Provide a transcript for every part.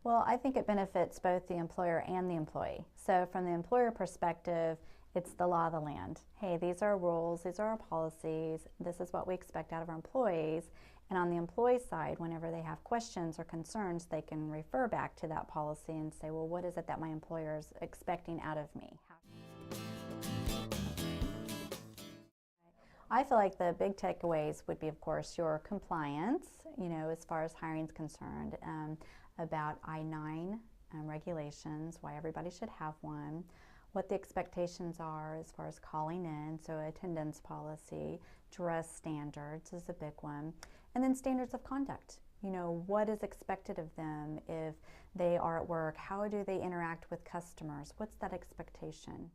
Well, I think it benefits both the employer and the employee. So from the employer perspective, it's the law of the land. Hey, these are our rules, these are our policies, this is what we expect out of our employees. And on the employee side, whenever they have questions or concerns, they can refer back to that policy and say, well, what is it that my employer is expecting out of me? I feel like the big takeaways would be, of course, your compliance, as far as hiring is concerned, about I-9 regulations, why everybody should have one, what the expectations are as far as calling in, so attendance policy, dress standards is a big one, and then standards of conduct. What is expected of them if they are at work? How do they interact with customers? What's that expectation?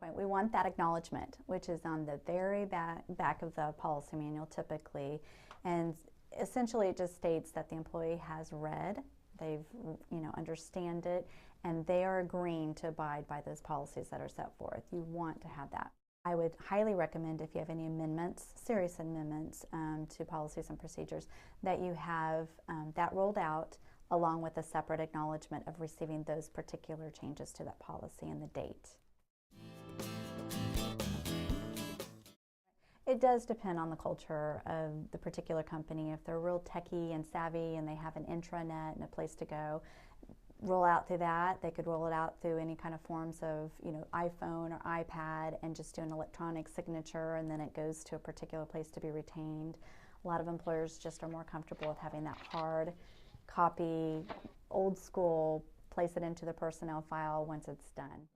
Point. We want that acknowledgement, which is on the very back of the policy manual typically, and essentially it just states that the employee has read, they've understand it, and they are agreeing to abide by those policies that are set forth. You want to have that. I would highly recommend, if you have any amendments, serious amendments to policies and procedures, that you have that rolled out along with a separate acknowledgement of receiving those particular changes to that policy and the date. It does depend on the culture of the particular company. If they're real techie and savvy and they have an intranet and a place to go, roll out through that. They could roll it out through any kind of forms of, iPhone or iPad and just do an electronic signature, and then it goes to a particular place to be retained. A lot of employers just are more comfortable with having that hard copy, old school, place it into the personnel file once it's done.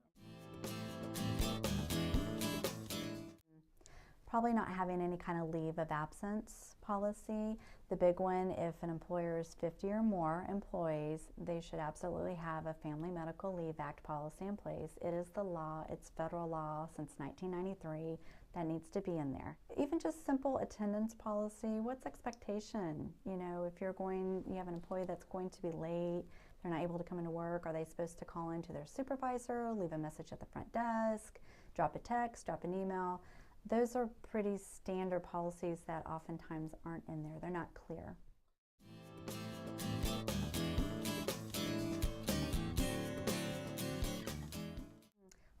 Probably not having any kind of leave of absence policy. The big one, if an employer is 50 or more employees, they should absolutely have a Family Medical Leave Act policy in place. It is the law, it's federal law since 1993, that needs to be in there. Even just simple attendance policy, what's expectation? If you have an employee that's going to be late, they're not able to come into work, are they supposed to call in to their supervisor, leave a message at the front desk, drop a text, drop an email? Those are pretty standard policies that oftentimes aren't in there. They're not clear.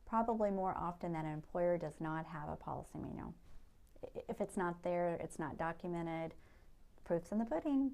Probably more often that an employer does not have a policy manual. If it's not there, it's not documented, proof's in the pudding.